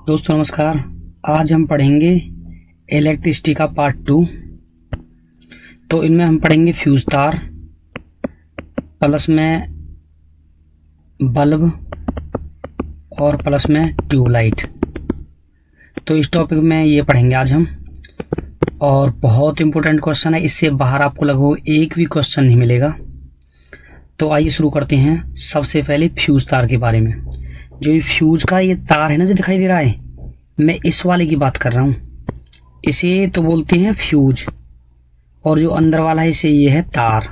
दोस्तों नमस्कार। आज हम पढ़ेंगे इलेक्ट्रिसिटी का पार्ट 2। तो इनमें हम पढ़ेंगे फ्यूज तार, प्लस में बल्ब और प्लस में ट्यूबलाइट। तो इस टॉपिक में ये पढ़ेंगे आज हम, और बहुत इंपॉर्टेंट क्वेश्चन है। इससे बाहर आपको लगभग एक भी क्वेश्चन नहीं मिलेगा। तो आइए शुरू करते हैं। सबसे पहले फ्यूज तार के बारे में। जो ये फ्यूज का ये तार है ना, जो दिखाई दे रहा है, मैं इस वाले की बात कर रहा हूँ। इसे तो बोलते हैं फ्यूज, और जो अंदर वाला है इसे ये है तार।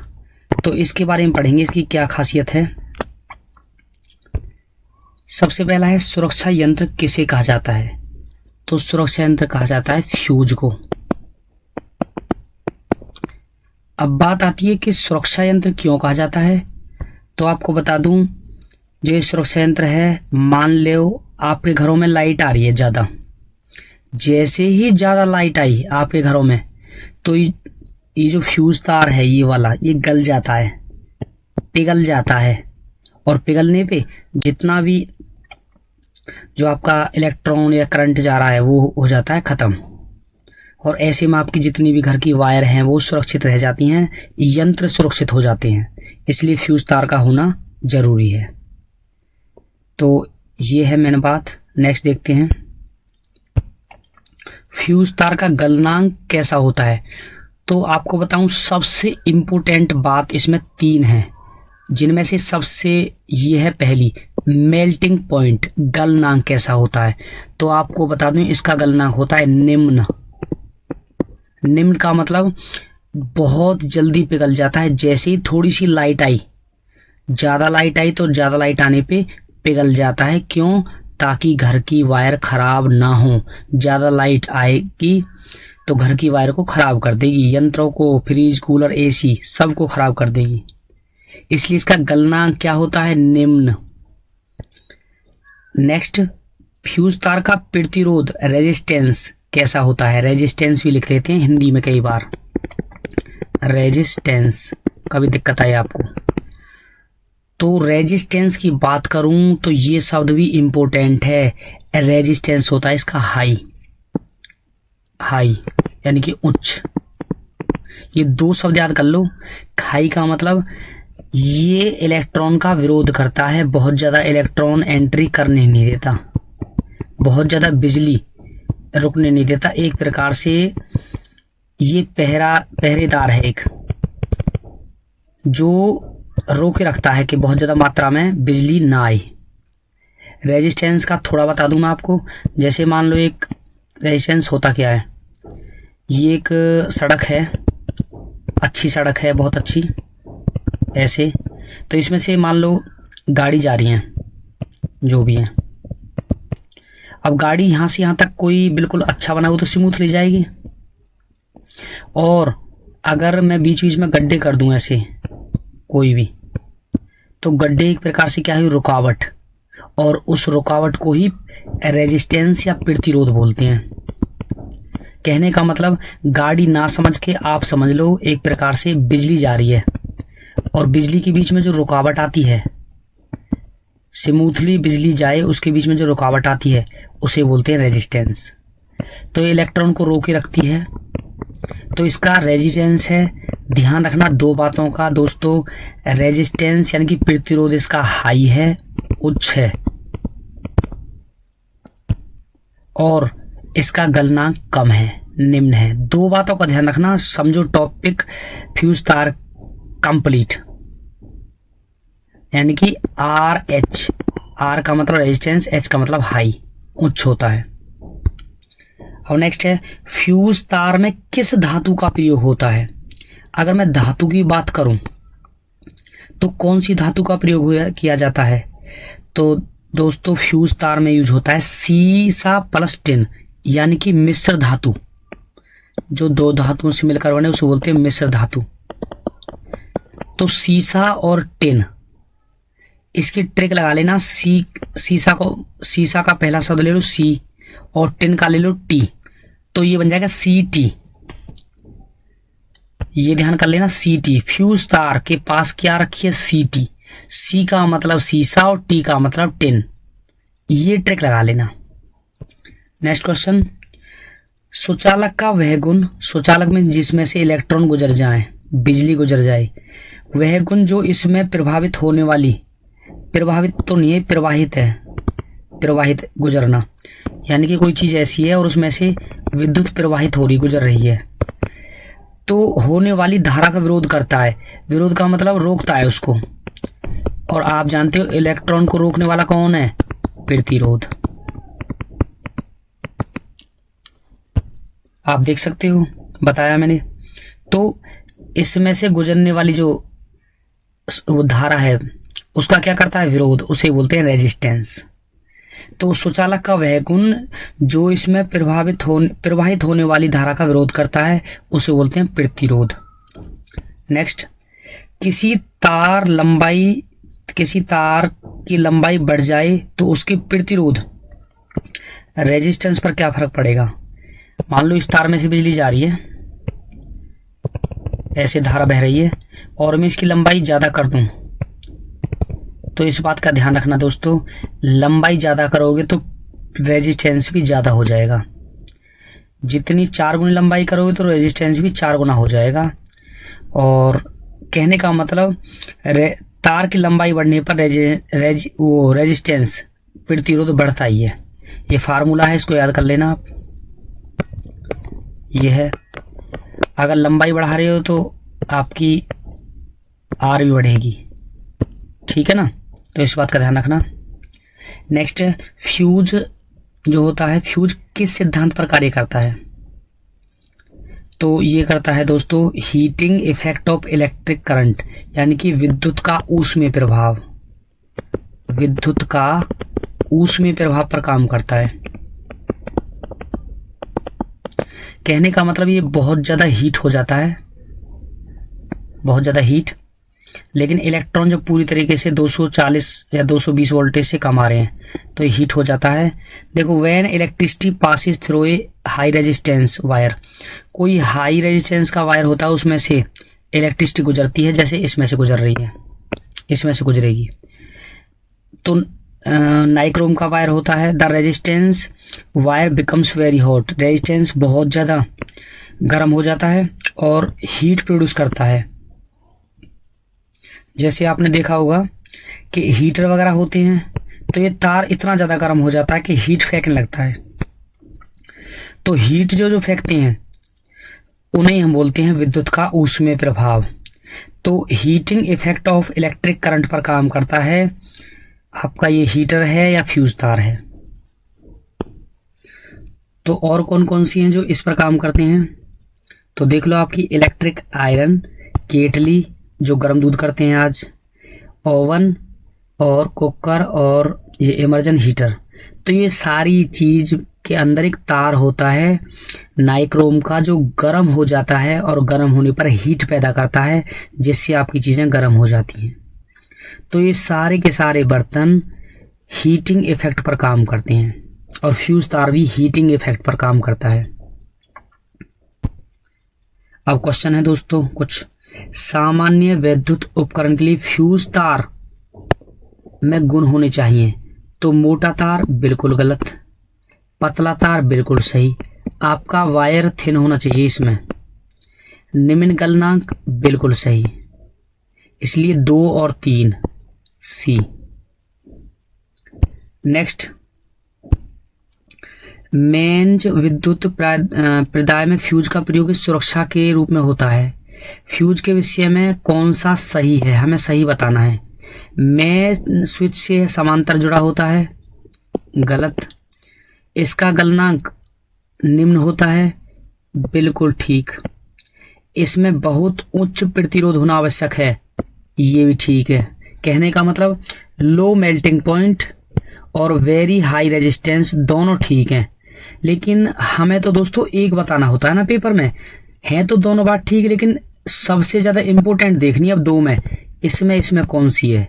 तो इसके बारे में पढ़ेंगे, इसकी क्या खासियत है। सबसे पहला है सुरक्षा यंत्र किसे कहा जाता है। तो सुरक्षा यंत्र कहा जाता है फ्यूज को। अब बात आती है कि सुरक्षा यंत्र क्यों कहा जाता है। तो आपको बता दूं, जो सुरक्षा यंत्र है, मान लो आपके घरों में लाइट आ रही है ज़्यादा। जैसे ही ज़्यादा लाइट आई आपके घरों में, तो ये जो फ्यूज तार है ये वाला, ये गल जाता है, पिघल जाता है। और पिघलने पे जितना भी जो आपका इलेक्ट्रॉन या करंट जा रहा है वो हो जाता है ख़त्म। और ऐसे में आपकी जितनी भी घर की वायर हैं वो सुरक्षित रह जाती हैं, यंत्र सुरक्षित हो जाते हैं। इसलिए फ्यूज तार का होना ज़रूरी है। तो ये है मेन बात। नेक्स्ट देखते हैं, फ्यूज तार का गलनांक कैसा होता है। तो आपको बताऊं, सबसे इम्पोर्टेंट बात इसमें 3 है, जिनमें से सबसे ये है पहली, मेल्टिंग पॉइंट, गलनांक कैसा होता है। तो आपको बता दूं, इसका गलनांक होता है निम्न। निम्न का मतलब बहुत जल्दी पिघल जाता है। जैसे ही थोड़ी सी लाइट आई, ज़्यादा लाइट आई तो ज़्यादा लाइट आने पे पिघल जाता है। क्यों? ताकि घर की वायर खराब ना हो। ज़्यादा लाइट आएगी तो घर की वायर को खराब कर देगी, यंत्रों को, फ्रिज, कूलर, एसी सबको खराब कर देगी। इसलिए इसका गलनांक क्या होता है? निम्न। नेक्स्ट, फ्यूज तार का प्रतिरोध, रेजिस्टेंस कैसा होता है। रेजिस्टेंस भी लिख देते हैं हिंदी में कई बार, रेजिस्टेंस का भी दिक्कत आए आपको। तो रेजिस्टेंस की बात करूं तो ये शब्द भी इम्पोर्टेंट है। रेजिस्टेंस होता है इसका हाई, हाई यानी कि उच्च। ये 2 शब्द याद कर लो। हाई का मतलब ये इलेक्ट्रॉन का विरोध करता है, बहुत ज़्यादा इलेक्ट्रॉन एंट्री करने नहीं देता, बहुत ज़्यादा बिजली रुकने नहीं देता। एक प्रकार से ये पहरेदार है, एक जो रोक के रखता है कि बहुत ज़्यादा मात्रा में बिजली ना आए। रेजिस्टेंस का थोड़ा बता दूं मैं आपको। जैसे मान लो, एक रेजिस्टेंस होता क्या है, ये एक सड़क है, अच्छी सड़क है, बहुत अच्छी ऐसे। तो इसमें से मान लो गाड़ी जा रही है, जो भी है। अब गाड़ी यहाँ से यहाँ तक कोई बिल्कुल अच्छा बना हो तो स्मूथ ले जाएगी। और अगर मैं बीच बीच में गड्ढे कर दूं ऐसे कोई भी, तो गड्ढे एक प्रकार से क्या है, रुकावट। और उस रुकावट को ही रेजिस्टेंस या प्रतिरोध बोलते हैं। कहने का मतलब, गाड़ी ना समझ के आप समझ लो एक प्रकार से बिजली जा रही है, और बिजली के बीच में जो रुकावट आती है, स्मूथली बिजली जाए उसके बीच में जो रुकावट आती है उसे बोलते हैं रेजिस्टेंस। तो ये इलेक्ट्रॉन को रोके रखती है, तो इसका रेजिस्टेंस है। ध्यान रखना 2 बातों का दोस्तों। रेजिस्टेंस यानी कि प्रतिरोध इसका हाई है, उच्च है, और इसका गलनांक कम है, निम्न है। 2 बातों का ध्यान रखना। समझो टॉपिक फ्यूज तार कंप्लीट। यानी कि RH, R का मतलब रेजिस्टेंस, H का मतलब हाई, उच्च होता है। अब नेक्स्ट है, फ्यूज तार में किस धातु का प्रयोग होता है। अगर मैं धातु की बात करूं तो कौन सी धातु का प्रयोग किया जाता है। तो दोस्तों, फ्यूज तार में यूज होता है सीसा प्लस टिन, यानी कि मिश्र धातु। जो 2 धातुओं से मिलकर बने उसे बोलते हैं मिश्र धातु। तो सीसा और टिन, इसकी ट्रिक लगा लेना। सीसा का पहला शब्द ले लो सी, और टिन का ले लो टी, तो ये बन जाएगा CT। ये ध्यान कर लेना, CT। फ्यूज तार के पास क्या रखिए, CT। C का मतलब सीसा और T का मतलब टिन। ये ट्रिक लगा लेना। नेक्स्ट क्वेश्चन, सुचालक का वह गुण, सुचालक में जिसमें से इलेक्ट्रॉन गुजर जाए, बिजली गुजर जाए, वह गुण जो इसमें प्रभावित होने वाली, प्रभावित तो नहीं है, प्रवाहित है, प्रवाहित गुजरना, यानी कि कोई चीज़ ऐसी है और उसमें से विद्युत प्रवाहित हो रही, गुजर रही है, तो होने वाली धारा का विरोध करता है। विरोध का मतलब रोकता है उसको। और आप जानते हो इलेक्ट्रॉन को रोकने वाला कौन है? प्रतिरोध। आप देख सकते हो, बताया मैंने। तो इसमें से गुजरने वाली जो वो धारा है उसका क्या करता है? विरोध, उसे बोलते हैं रेजिस्टेंस। तो सुचालक का वह गुण जो इसमें प्रवाहित होने वाली धारा का विरोध करता है उसे बोलते हैं प्रतिरोध। नेक्स्ट, किसी तार की लंबाई बढ़ जाए तो उसकी प्रतिरोध, रेजिस्टेंस पर क्या फर्क पड़ेगा? मान लो इस तार में से बिजली जा रही है, ऐसे धारा बह रही है, और मैं इसकी लंबाई ज़्यादा कर दूं, तो इस बात का ध्यान रखना दोस्तों, लंबाई ज़्यादा करोगे तो रेजिस्टेंस भी ज़्यादा हो जाएगा। जितनी 4 गुनी लंबाई करोगे तो रेजिस्टेंस भी 4 गुना हो जाएगा। और कहने का मतलब तार की लंबाई बढ़ने पर रेजिस्टेंस, प्रतिरोध बढ़ता ही है। ये फार्मूला है, इसको याद कर लेना आप। ये है, अगर लंबाई बढ़ा रहे हो तो आपकी आर भी बढ़ेगी, ठीक है ना? तो इस बात का ध्यान रखना। नेक्स्ट, फ्यूज जो होता है, फ्यूज किस सिद्धांत पर कार्य करता है? तो ये करता है दोस्तों heating effect of electric current, यानी कि विद्युत का ऊष्मीय प्रभाव, विद्युत का ऊष्मीय प्रभाव पर काम करता है। कहने का मतलब ये बहुत ज़्यादा हीट हो जाता है, बहुत ज़्यादा हीट, लेकिन इलेक्ट्रॉन जो पूरी तरीके से 240 या 220 वोल्टेज से कम आ रहे हैं तो ये हीट हो जाता है। देखो, when electricity passes through a high resistance wire, कोई हाई रेजिस्टेंस का वायर होता है, उसमें से इलेक्ट्रिसिटी गुजरती है, जैसे इसमें से गुजर रही है, इसमें से गुजरेगी। तो नाइक्रोम का वायर होता है, the resistance wire becomes very hot, resistance बहुत ज़्यादा गर्म हो जाता है और हीट प्रोड्यूस करता है। जैसे आपने देखा होगा कि हीटर वगैरह होते हैं तो ये तार इतना ज़्यादा गर्म हो जाता है कि हीट फेंकने लगता है। तो हीट जो फेंकते हैं उन्हें हम बोलते हैं विद्युत का ऊष्मीय प्रभाव। तो heating effect of electric current पर काम करता है आपका ये हीटर है या फ्यूज तार है। तो और कौन कौन सी हैं जो इस पर काम करते हैं? तो देख लो, आपकी इलेक्ट्रिक आयरन, केटली जो गर्म दूध करते हैं आज, ओवन और कुकर और ये इमर्जन हीटर। तो ये सारी चीज के अंदर एक तार होता है नाइक्रोम का जो गर्म हो जाता है और गर्म होने पर हीट पैदा करता है, जिससे आपकी चीज़ें गर्म हो जाती हैं। तो ये सारे के सारे बर्तन हीटिंग इफेक्ट पर काम करते हैं और फ्यूज तार भी हीटिंग इफेक्ट पर काम करता है। अब क्वेश्चन है दोस्तों कुछ, सामान्य विद्युत उपकरण के लिए फ्यूज तार में गुण होने चाहिए। तो मोटा तार बिल्कुल गलत, पतला तार बिल्कुल सही, आपका वायर थिन होना चाहिए इसमें, निम्न गलनांक बिल्कुल सही, इसलिए 2 और 3 सी। नेक्स्ट, मेंज विद्युत प्रदाय में फ्यूज का प्रयोग सुरक्षा के रूप में होता है। फ्यूज के विषय में कौन सा सही है, हमें सही बताना है। मेन स्विच से समांतर जुड़ा होता है, गलत। इसका गलनांक निम्न होता है, बिल्कुल ठीक। इसमें बहुत उच्च प्रतिरोध होना आवश्यक है, ये भी ठीक है। कहने का मतलब लो मेल्टिंग पॉइंट और वेरी हाई रेजिस्टेंस दोनों ठीक हैं, लेकिन हमें तो दोस्तों एक बताना होता है ना पेपर में। हैं तो दोनों बात ठीक, लेकिन सबसे ज़्यादा इम्पोर्टेंट देखनी है अब 2 में, इसमें कौन सी है।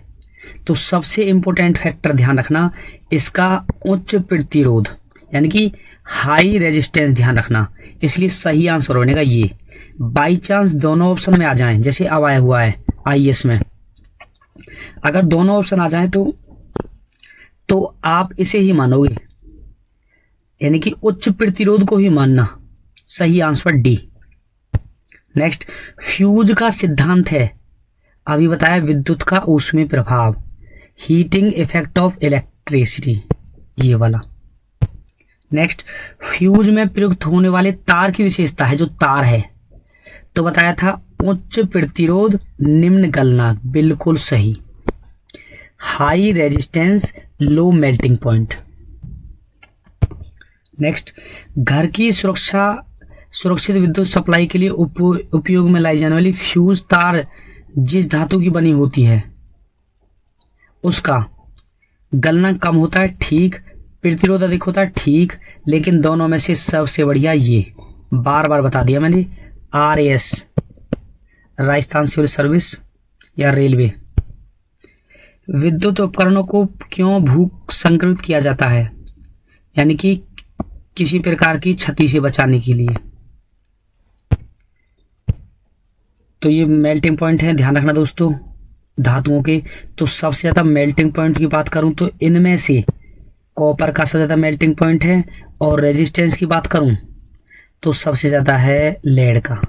तो सबसे इम्पोर्टेंट फैक्टर ध्यान रखना, इसका उच्च प्रतिरोध यानी कि हाई रेजिस्टेंस ध्यान रखना, इसलिए सही आंसर बनेगा ये। बाई चांस दोनों ऑप्शन में आ जाएं, जैसे अब आया हुआ है आईएएस में, अगर दोनों ऑप्शन आ जाएं तो आप इसे ही मानोगे। यानी कि उच्च प्रतिरोध को ही मानना। सही आंसर डी। नेक्स्ट, फ्यूज का सिद्धांत है, अभी बताया, विद्युत का ऊष्मीय प्रभाव, हीटिंग इफेक्ट ऑफ इलेक्ट्रिसिटी, ये वाला। नेक्स्ट, फ्यूज में प्रयुक्त होने वाले तार की विशेषता है, जो तार है, तो बताया था उच्च प्रतिरोध निम्न गलनांक, बिल्कुल सही। High resistance low melting point. Next, घर की सुरक्षित विद्युत सप्लाई के लिए उपयोग में लाई जाने वाली फ्यूज तार जिस धातु की बनी होती है उसका गलनांक कम होता है, ठीक, प्रतिरोध अधिक होता है, ठीक, लेकिन दोनों में से सबसे बढ़िया ये, बार बार बता दिया मैंने, RAS, राजस्थान सिविल सर्विस या रेलवे। विद्युत उपकरणों को क्यों भू संक्रमित किया जाता है, यानी कि किसी प्रकार की क्षति से बचाने के लिए। तो ये मेल्टिंग पॉइंट है, ध्यान रखना दोस्तों धातुओं के। तो सबसे ज़्यादा मेल्टिंग पॉइंट की बात करूं तो इनमें से कॉपर का सबसे ज़्यादा मेल्टिंग पॉइंट है, और रेजिस्टेंस की बात करूं तो सबसे ज़्यादा है लेड का।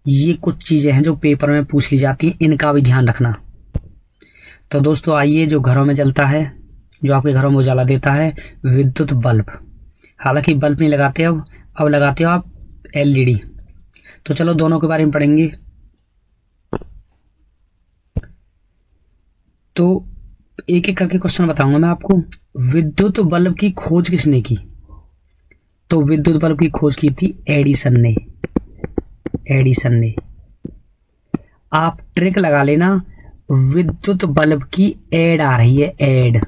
ये कुछ चीज़ें हैं जो पेपर में पूछ ली जाती हैं, इनका भी ध्यान रखना। तो दोस्तों आइए, जो घरों में जलता है, जो आपके घरों में उजाला देता है, विद्युत बल्ब। हालांकि बल्ब नहीं लगाते अब लगाते हो आप LED। तो चलो दोनों के बारे में पढ़ेंगे। तो एक एक करके क्वेश्चन बताऊंगा मैं आपको। विद्युत बल्ब की खोज किसने की? तो विद्युत बल्ब की खोज की थी एडिसन ने। आप ट्रिक लगा लेना, विद्युत बल्ब की एड आ रही है, एड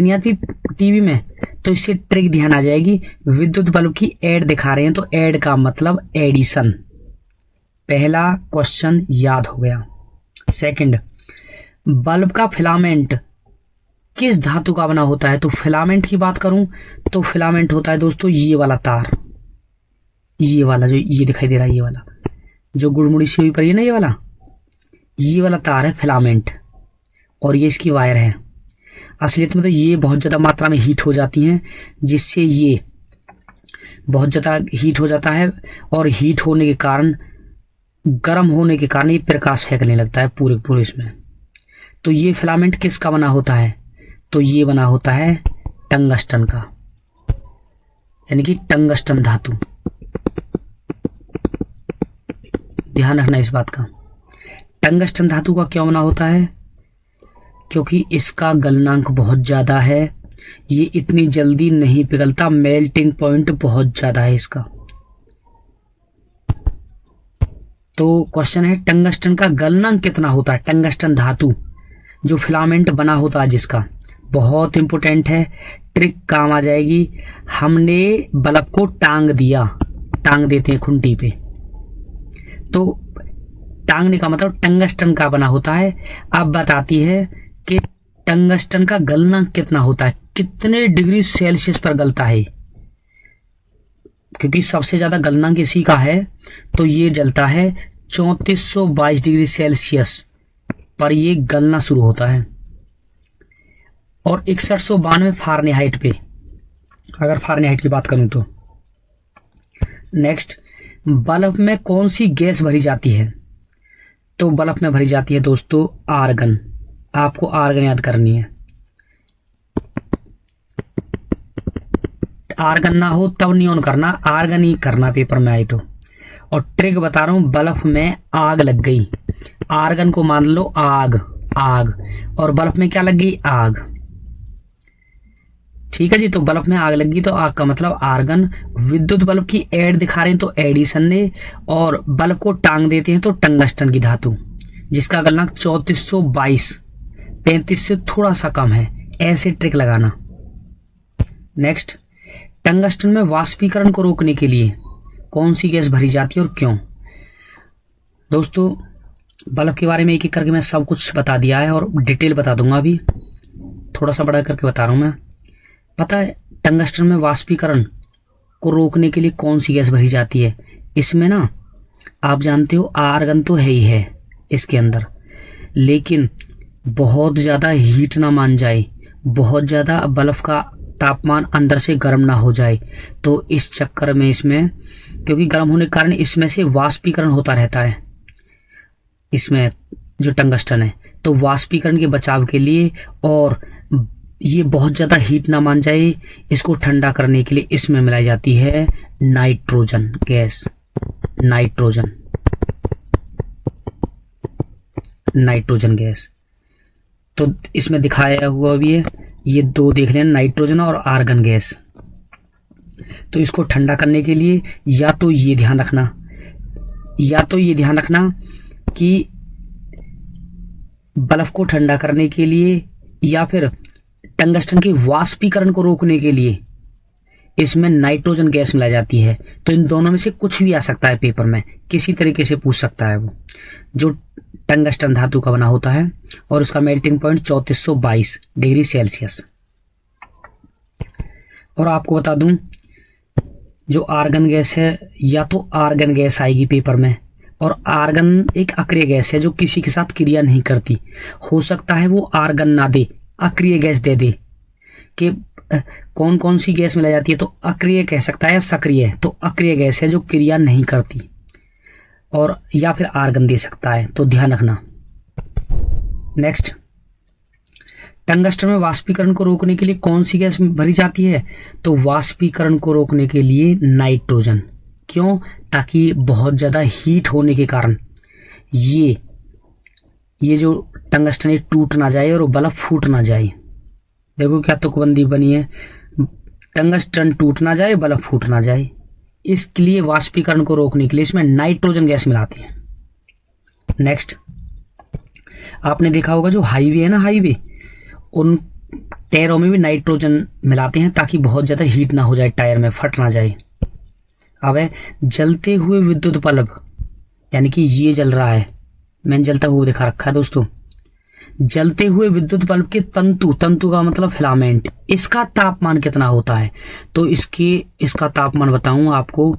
नहीं आती टीवी में, तो इससे ट्रिक ध्यान आ जाएगी। विद्युत बल्ब की एड दिखा रहे हैं तो एड का मतलब एडिसन। पहला क्वेश्चन याद हो गया। सेकंड, बल्ब का फिलामेंट किस धातु का बना होता है? तो फिलामेंट की बात करूं तो फिलामेंट होता है दोस्तों ये वाला तार, ये वाला जो ये दिखाई दे रहा है, ये वाला जो गुड़मुड़ी सी हुई पड़ी है ना, ये वाला तार है फिलामेंट, और ये इसकी वायर है। असलियत में तो ये बहुत ज़्यादा मात्रा में हीट हो जाती हैं, जिससे ये बहुत ज़्यादा हीट हो जाता है, और हीट होने के कारण, गर्म होने के कारण ये प्रकाश फेंकने लगता है पूरे इसमें। तो ये फिलामेंट किसका बना होता है? तो ये बना होता है टंगस्टन का, यानी कि टंगस्टन धातु। ध्यान रखना इस बात का। टंगस्टन धातु का क्यों बना होता है? क्योंकि इसका गलनांक बहुत ज़्यादा है, ये इतनी जल्दी नहीं पिघलता, मेल्टिंग पॉइंट बहुत ज़्यादा है इसका। तो क्वेश्चन है टंगस्टन का गलनांक कितना होता है? टंगस्टन धातु जो फिलामेंट बना होता है जिसका, बहुत इंपॉर्टेंट है, ट्रिक काम आ जाएगी। हमने बल्ब को टांग देते हैं खुंटी पे, तो टांगने का मतलब टंगस्टन का बना होता है। अब बताती है कि टंगस्टन का गलनांक कितना होता है, कितने डिग्री सेल्सियस पर गलता है, क्योंकि सबसे ज्यादा गलनांक इसी का है। तो ये जलता है 3422 डिग्री सेल्सियस पर ये गलना शुरू होता है, और 6192 फारेनहाइट पे, अगर फारेनहाइट की बात करूं तो। नेक्स्ट, बल्ब में कौन सी गैस भरी जाती है? तो बल्ब में भरी जाती है दोस्तों आर्गन। आपको आर्गन याद करनी है, आर्गन ना हो तब नहीं ऑन करना, आर्गन ही करना पेपर में आए तो। और ट्रिक बता रहा हूं, बल्ब में आग लग गई, आर्गन को मान लो आग, और बल्ब में क्या लग गई? आग। ठीक है जी, तो बल्ब में आग लग गई तो आग का मतलब आर्गन। विद्युत बल्ब की एड दिखा रहे हैं तो एडिसन ने, और बल्ब को टांग देते हैं तो टंगस्टन की धातु, जिसका गलनांक 3422, 35 से थोड़ा सा कम है। ऐसे ट्रिक लगाना। नेक्स्ट, टंगस्टन में वाष्पीकरण को रोकने के लिए कौन सी गैस भरी जाती है और क्यों? दोस्तों बल्ब के बारे में एक एक करके मैं सब कुछ बता दिया है, और डिटेल बता दूंगा, अभी थोड़ा सा बड़ा करके बता रहा हूं मैं। पता है टंगस्टन में वाष्पीकरण को रोकने के लिए कौन सी गैस भरी जाती है? इसमें ना आप जानते हो आर्गन तो है ही है इसके अंदर, लेकिन बहुत ज़्यादा हीट ना मान जाए, बहुत ज़्यादा बल्ब का तापमान अंदर से गर्म ना हो जाए। तो इस चक्कर में इसमें, क्योंकि गर्म होने के कारण इसमें से वाष्पीकरण होता रहता है, इसमें जो टंगस्टन है, तो वाष्पीकरण के बचाव के लिए और ये बहुत ज़्यादा हीट ना मान जाए, इसको ठंडा करने के लिए इसमें मिलाई जाती है नाइट्रोजन गैस। नाइट्रोजन गैस तो इसमें दिखाया हुआ भी है, ये दो देख लें, नाइट्रोजन और आर्गन गैस। तो इसको ठंडा करने के लिए या तो ये ध्यान रखना कि बल्ब को ठंडा करने के लिए या फिर टंगस्टन के वाष्पीकरण को रोकने के लिए इसमें नाइट्रोजन गैस मिलाई जाती है। तो इन दोनों में से कुछ भी आ सकता है, पेपर में किसी तरीके से पूछ सकता है वो। जो टंगस्टन धातु का बना होता है और उसका मेल्टिंग पॉइंट 3422 डिग्री सेल्सियस। और आपको बता दूं, जो आर्गन गैस है, या तो आर्गन गैस आएगी पेपर में, और आर्गन एक अक्रिय गैस है जो किसी के साथ क्रिया नहीं करती। हो सकता है वो आर्गन ना दे, अक्रिय गैस दे दे। कि कौन कौन सी गैस मिलाई जाती है, तो अक्रिय कह सकता है या सक्रिय, तो अक्रिय गैस है जो क्रिया नहीं करती, और या फिर आर्गन दे सकता है, तो ध्यान रखना। नेक्स्ट, टंगस्टन में वाष्पीकरण को रोकने के लिए कौन सी गैस भरी जाती है, तो वाष्पीकरण को रोकने के लिए नाइट्रोजन। क्यों? ताकि बहुत ज़्यादा हीट होने के कारण ये जो टंगस्टन है टूट ना जाए और बल्ब फूट ना जाए। देखो क्या तुकबंदी बनी है, टंगस्टन टूट ना जाए, बल्ब फूट ना जाए। इसके लिए वाष्पीकरण को रोकने के लिए इसमें नाइट्रोजन गैस मिलाते हैं। नेक्स्ट, आपने देखा होगा जो हाईवे है ना, हाईवे, उन टायरों में भी नाइट्रोजन मिलाते हैं ताकि बहुत ज़्यादा हीट ना हो जाए, टायर में फट ना जाए। अब है जलते हुए विद्युत बल्ब, यानी कि ये जल रहा है, मैंने जलता हुआ दिखा रखा है दोस्तों। जलते हुए विद्युत बल्ब के तंतु का मतलब फिलामेंट, इसका तापमान कितना होता है, तो इसका तापमान बताऊं आपको,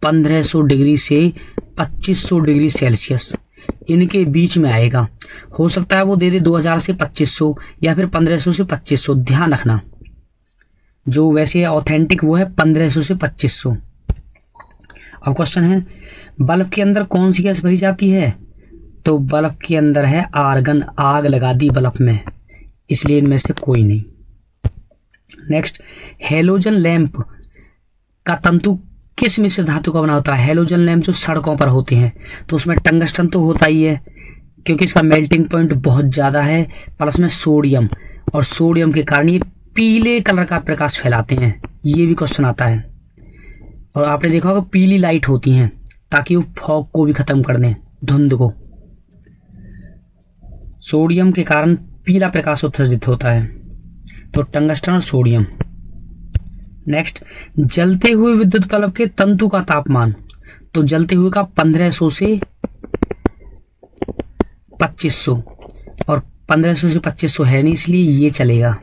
1500 डिग्री से 2500 डिग्री सेल्सियस, इनके बीच में आएगा। हो सकता है वो दे दे 2000 से 2500 या फिर 1500 से 2500। ध्यान रखना, जो वैसे ऑथेंटिक वो है 1500 से 2500। अब क्वेश्चन है, बल्ब के अंदर कौन सी गैस भरी जाती है, तो बल्ब के अंदर है आर्गन। आग लगा दी बल्ब में, इसलिए इनमें से कोई नहीं। नेक्स्ट, हेलोजन लैंप का तंतु किस मिश्र धातु का बना होता है। हेलोजन लैंप जो सड़कों पर होते हैं, तो उसमें टंगस्टन तो होता ही है, क्योंकि इसका मेल्टिंग पॉइंट बहुत ज़्यादा है, प्लस में सोडियम, और सोडियम के कारण ये पीले कलर का प्रकाश फैलाते हैं। ये भी क्वेश्चन आता है। और आपने देखा होगा पीली लाइट होती हैं ताकि वो फॉग को भी खत्म कर दें, धुंध को। सोडियम के कारण पीला प्रकाश उत्सर्जित होता है, तो टंगस्टन और सोडियम। नेक्स्ट, जलते हुए विद्युत बल्ब के तंतु का तापमान, तो जलते हुए का 1500 से 2500, और 1500 से 2500 है नहीं, इसलिए ये चलेगा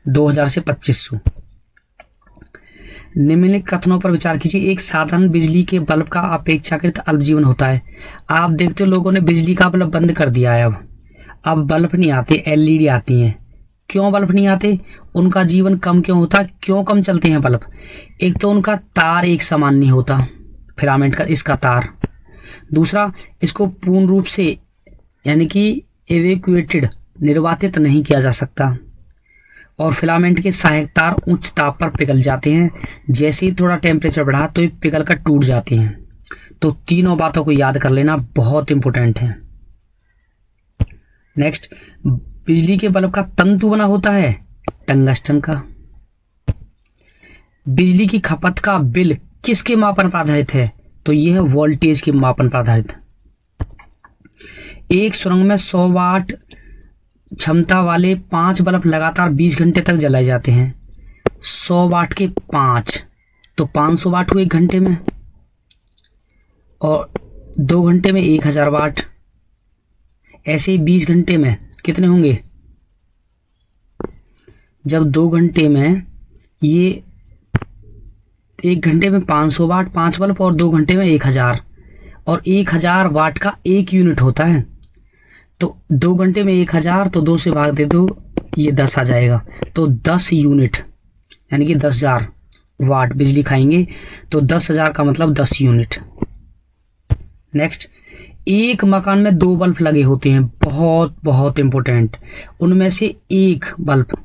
2000 से 2500। निम्नलिखित कथनों पर विचार कीजिए। एक साधारण बिजली के बल्ब का अपेक्षाकृत अल्प जीवन होता है। आप देखते हो लोगों ने बिजली का बल्ब बंद कर दिया है, अब बल्ब नहीं आते, एलईडी आती हैं। क्यों बल्ब नहीं आते, उनका जीवन कम क्यों होता, क्यों कम चलते हैं बल्ब। एक तो उनका तार एक समान नहीं होता, फिलामेंट का, इसका तार। दूसरा, इसको पूर्ण रूप से यानी कि एवेक्यूएटेड, निर्वातित नहीं किया जा सकता, और फिलामेंट के सहायक तार उच्च ताप पर पिघल जाते हैं। जैसे ही थोड़ा टेम्परेचर बढ़ा तो ये पिघल कर टूट जाते हैं। तो तीनों बातों को याद कर लेना, बहुत इंपॉर्टेंट है। नेक्स्ट, बिजली के बल्ब का तंतु बना होता है टंगस्टन का। बिजली की खपत का बिल किसके मापन पर आधारित है, तो यह है वोल्टेज के मापन पर आधारित। एक सुरंग में 100 वाट क्षमता वाले 5 बल्ब लगातार 20 घंटे तक जलाए जाते हैं। 100 वाट के 5, तो 500 वाट हुए 1 घंटे में, और 2 घंटे में 1000 वाट। ऐसे ही 20 घंटे में कितने होंगे, जब 2 घंटे में, ये 1 घंटे में 500 वाट 5 बल्ब, और 2 घंटे में 1000, और 1000 वाट का 1 यूनिट होता है। तो 2 घंटे में 1000, तो 2 से भाग दे दो, ये 10 आ जाएगा। तो 10 यूनिट यानी कि 10,000 वाट बिजली खाएंगे। तो 10,000 का मतलब 10 यूनिट। नेक्स्ट, एक मकान में 2 बल्ब लगे होते हैं, बहुत बहुत इंपॉर्टेंट। उनमें से एक बल्ब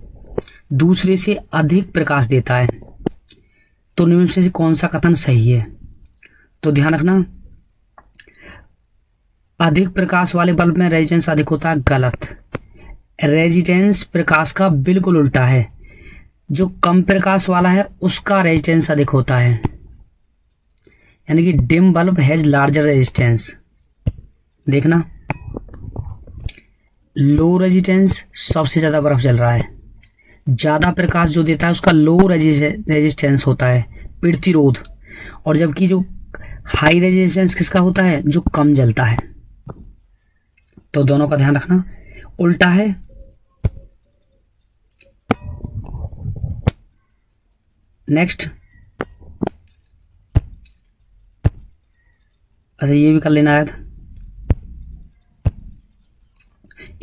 दूसरे से अधिक प्रकाश देता है, तो उनमें से कौन सा कथन सही है? तो ध्यान रखना, अधिक प्रकाश वाले बल्ब में रेजिस्टेंस अधिक होता है, गलत। रेजिस्टेंस प्रकाश का बिल्कुल उल्टा है। जो कम प्रकाश वाला है उसका रेजिस्टेंस अधिक होता है, यानी कि dim bulb has larger resistance. देखना, लो रेजिस्टेंस सबसे ज्यादा बर्फ जल रहा है, ज्यादा प्रकाश जो देता है उसका लो रेजिस्टेंस होता है, प्रतिरोध। और जबकि जो हाई रेजिस्टेंस किसका होता है? जो कम जलता है। तो दोनों का ध्यान रखना, उल्टा है। नेक्स्ट, अच्छा ये भी कर लेना याद।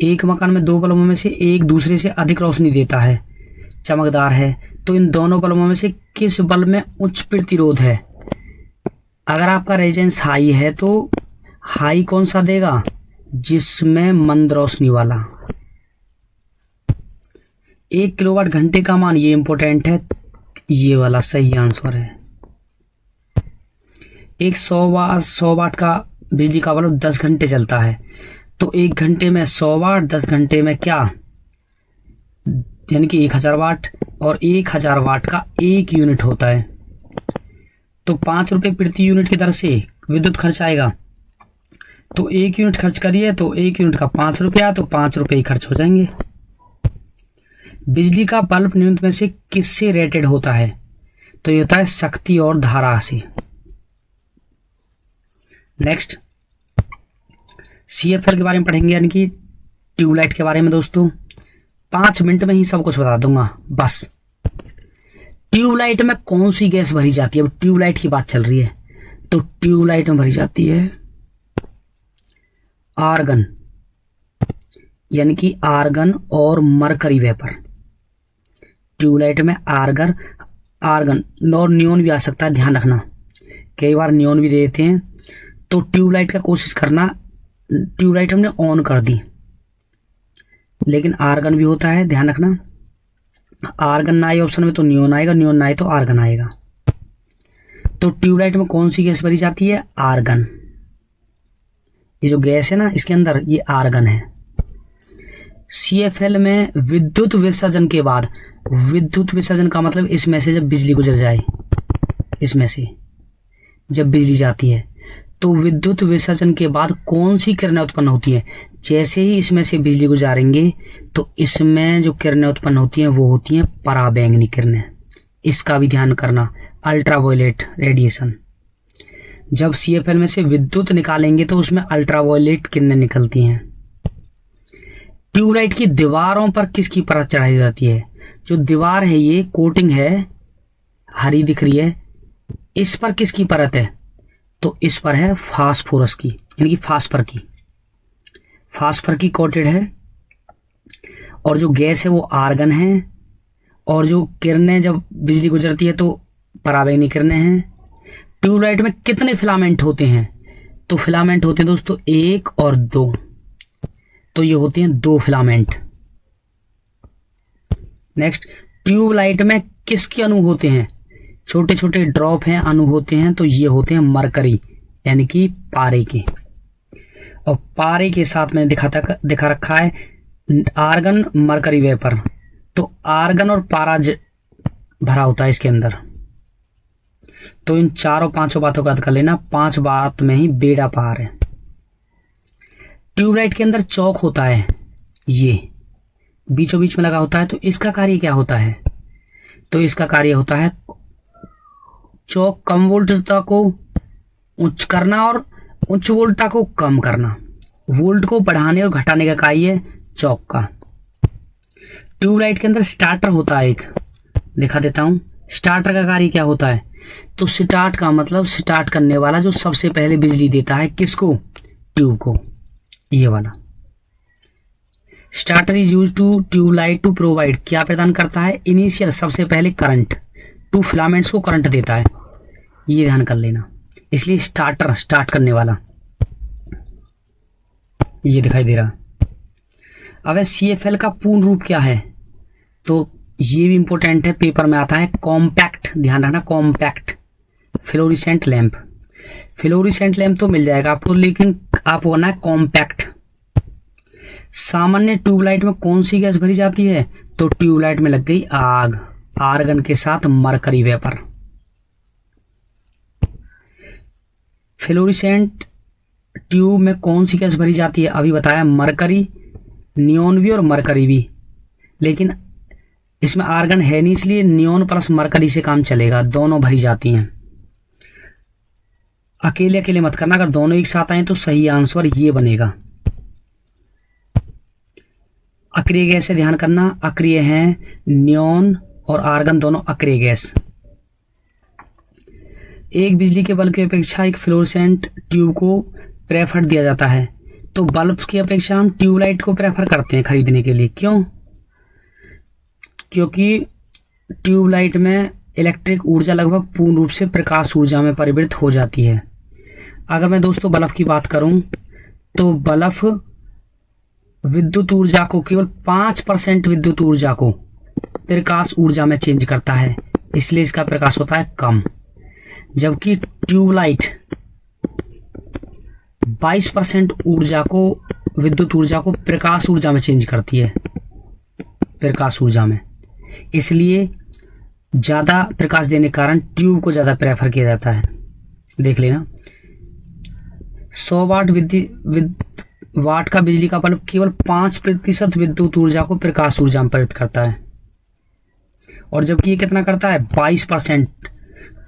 एक मकान में 2 बल्बों में से एक दूसरे से अधिक रोशनी देता है, चमकदार है, तो इन दोनों बल्बों में से किस बल्ब में उच्च प्रतिरोध है? अगर आपका रेजिस्टेंस हाई है तो हाई कौन सा देगा? जिसमें मंद रोशनी वाला। 1 किलोवाट घंटे का मान, ये इंपॉर्टेंट है, ये वाला सही आंसर है। एक 100 वाट का बिजली का बल्ब 10 घंटे चलता है, तो 1 घंटे में 100 वाट, 10 घंटे में क्या, यानी कि 1000 वाट। और 1000 वाट का 1 यूनिट होता है, तो 5 रुपए प्रति यूनिट की दर से विद्युत खर्च आएगा। तो 1 यूनिट खर्च करिए तो 1 यूनिट का 5 रुपया, तो 5 रुपये ही खर्च हो जाएंगे। बिजली का बल्ब न्यूनतम में से किससे रेटेड होता है? तो ये होता है शक्ति और धारा से। नेक्स्ट, CFL के बारे में पढ़ेंगे, यानी कि ट्यूबलाइट के बारे में। दोस्तों 5 मिनट में ही सब कुछ बता दूंगा बस। ट्यूबलाइट में कौन सी गैस भरी जाती है? अब ट्यूबलाइट की बात चल रही है, तो ट्यूबलाइट में भरी जाती है आर्गन, यानी कि आर्गन और मरकरी वेपर। ट्यूबलाइट में आर्गन और नियोन भी आ सकता है, ध्यान रखना, कई बार नियोन भी दे देते हैं। तो ट्यूबलाइट का कोशिश करना, ट्यूबलाइट हमने ऑन कर दी, लेकिन आर्गन भी होता है, ध्यान रखना। आर्गन ना आए ऑप्शन में तो नियोन आएगा, नियोन ना आए तो आर्गन आएगा। तो ट्यूबलाइट में कौन सी गैस भरी जाती है? आर्गन। ये जो गैस है ना इसके अंदर, ये आर्गन है। CFL में विद्युत विसर्जन के बाद, विद्युत विसर्जन का मतलब इसमें से जब बिजली गुजर जाए, इसमें से जब बिजली जाती है, तो विद्युत विसर्जन के बाद कौन सी किरणें उत्पन्न होती हैं? जैसे ही इसमें से बिजली गुजारेंगे तो इसमें जो किरणें उत्पन्न होती हैं वो होती हैं पराबैंगनी किरणें। इसका भी ध्यान करना, अल्ट्रावायलेट रेडिएशन। जब CFL में से विद्युत निकालेंगे तो उसमें अल्ट्रावायलेट किरणें निकलती हैं। ट्यूबलाइट की दीवारों पर किसकी परत चढ़ाई जाती है? जो दीवार है, ये कोटिंग है, हरी दिख रही है, इस पर किसकी परत है? तो इस पर है फास्फोरस की, यानी कि फास्फर की कोटेड है। और जो गैस है वो आर्गन है, और जो किरणें जब बिजली गुजरती है तो पराबैंगनी किरणें हैं। ट्यूबलाइट में कितने फिलामेंट होते हैं? तो फिलामेंट होते हैं दोस्तों 1 और 2, तो ये होते हैं 2 फिलामेंट। नेक्स्ट, ट्यूबलाइट में किसके अणु होते हैं? छोटे छोटे ड्रॉप हैं, अणु होते हैं, तो ये होते हैं मरकरी, यानी कि पारे के। और पारे के साथ मैंने दिखा रखा है आर्गन मरकरी वेपर, तो आर्गन और पारा भरा होता है इसके अंदर। तो इन 4-5 बातों का याद कर लेना, 5 बात में ही बेड़ा पार है। ट्यूबलाइट के अंदर चौक होता है, ये बीचों बीच में लगा होता है, तो इसका कार्य क्या होता है? तो इसका कार्य होता है चौक कम वोल्टता को उच्च करना और उच्च वोल्टता को कम करना। वोल्ट को बढ़ाने और घटाने का कार्य है चौक का। ट्यूबलाइट के अंदर स्टार्टर होता है एक, दिखा देता हूं। स्टार्टर का कार्य क्या होता है? तो स्टार्ट का मतलब स्टार्ट करने वाला, जो सबसे पहले बिजली देता है किसको? ट्यूब को, ये वाला। Starter is use to tubelight to provide, क्या प्रदान करता है? इनिशियल, सबसे पहले करंट, टू फिलामेंट्स को करंट देता है, ये ध्यान कर लेना। इसलिए स्टार्टर, स्टार्ट करने वाला, ये दिखाई दे रहा। अब CFL का पूर्ण रूप क्या है? तो ये भी इंपॉर्टेंट है, पेपर में आता है। कॉम्पैक्ट, ध्यान रखना, compact fluorescent lamp. Fluorescent lamp तो मिल जाएगा आपको, लेकिन आपको करना है कॉम्पैक्ट। सामान्य ट्यूबलाइट में कौन सी गैस भरी जाती है? तो ट्यूबलाइट में लग गई आग, आर्गन के साथ मरकरी वेपर। फ्लोरिसेंट ट्यूब में कौन सी गैस भरी जाती है? अभी बताया, मरकरी, नियोन भी और मरकरी भी, लेकिन इसमें आर्गन है नहीं, इसलिए नियोन प्लस मरकरी से काम चलेगा, दोनों भरी जाती हैं। अकेले अकेले मत करना, अगर दोनों एक साथ आए तो सही आंसर ये बनेगा। अक्रिय गैस से ध्यान करना, अक्रिय हैं नियोन और आर्गन, दोनों अक्रिय गैस। एक बिजली के बल्ब की अपेक्षा एक फ्लोरेसेंट ट्यूब को प्रेफर दिया जाता है, तो बल्ब की अपेक्षा हम ट्यूबलाइट को प्रेफर करते हैं खरीदने के लिए। क्यों? क्योंकि ट्यूबलाइट में इलेक्ट्रिक ऊर्जा लगभग पूर्ण रूप से प्रकाश ऊर्जा में परिवर्तित हो जाती है। अगर मैं दोस्तों बल्ब की बात करूं तो बल्ब विद्युत ऊर्जा को, केवल 5% विद्युत ऊर्जा को प्रकाश ऊर्जा में चेंज करता है, इसलिए इसका प्रकाश होता है कम। जबकि ट्यूबलाइट 22% ऊर्जा को, विद्युत ऊर्जा को प्रकाश ऊर्जा में चेंज करती है, प्रकाश ऊर्जा में, इसलिए ज़्यादा प्रकाश देने के कारण ट्यूब को ज़्यादा प्रेफर किया जाता है। देख लेना, 100 वाट का बिजली का बल्ब केवल 5% विद्युत ऊर्जा को प्रकाश ऊर्जा में परिवर्तित करता है, और जबकि ये कितना करता है? 22%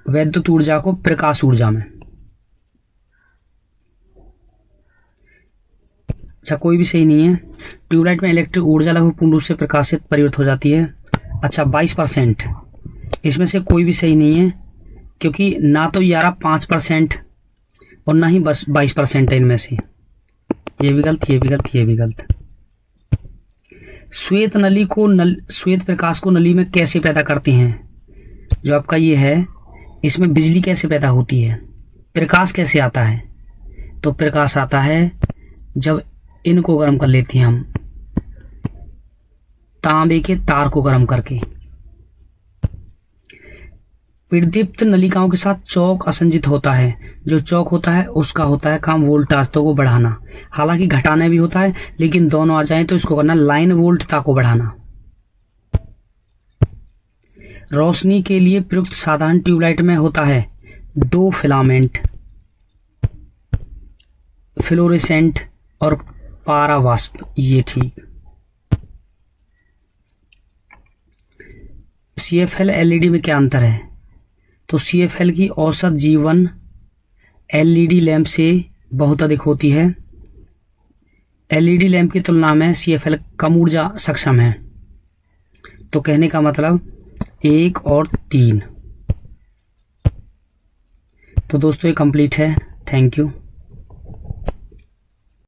विद्युत ऊर्जा को प्रकाश ऊर्जा में। अच्छा, कोई भी सही नहीं है। ट्यूबलाइट में इलेक्ट्रिक ऊर्जा लगभग पूर्ण रूप से प्रकाशित परिवर्तित हो जाती है। अच्छा, 22%, इसमें से कोई भी सही नहीं है, क्योंकि ना तो 5% और ना ही बस 22% है इनमें से। ये भी गलत, ये भी गलत, ये भी गलत। श्वेत नली को श्वेत प्रकाश को नली में कैसे पैदा करते हैं? जो आपका ये है, इसमें बिजली कैसे पैदा होती है, प्रकाश कैसे आता है? तो प्रकाश आता है जब इनको गर्म कर लेते हैं हम, तांबे के तार को गर्म करके। प्रदीप्त नलिकाओं के साथ चौक असंजित होता है, जो चौक होता है उसका होता है काम वोल्टाजता को बढ़ाना, हालांकि घटाना भी होता है, लेकिन दोनों आ जाए तो इसको करना लाइन वोल्टता को बढ़ाना। रोशनी के लिए प्रयुक्त साधारण ट्यूबलाइट में होता है 2 फिलामेंट, फ्लोरेसेंट और पारावास्प, ये ठीक। CFL LED में क्या अंतर है? तो CFL की औसत जीवन LED लैंप से बहुत अधिक होती है। LED लैंप की तुलना में CFL कम ऊर्जा सक्षम है। तो कहने का मतलब 1 और 3। तो दोस्तों ये कंप्लीट है। Thank you.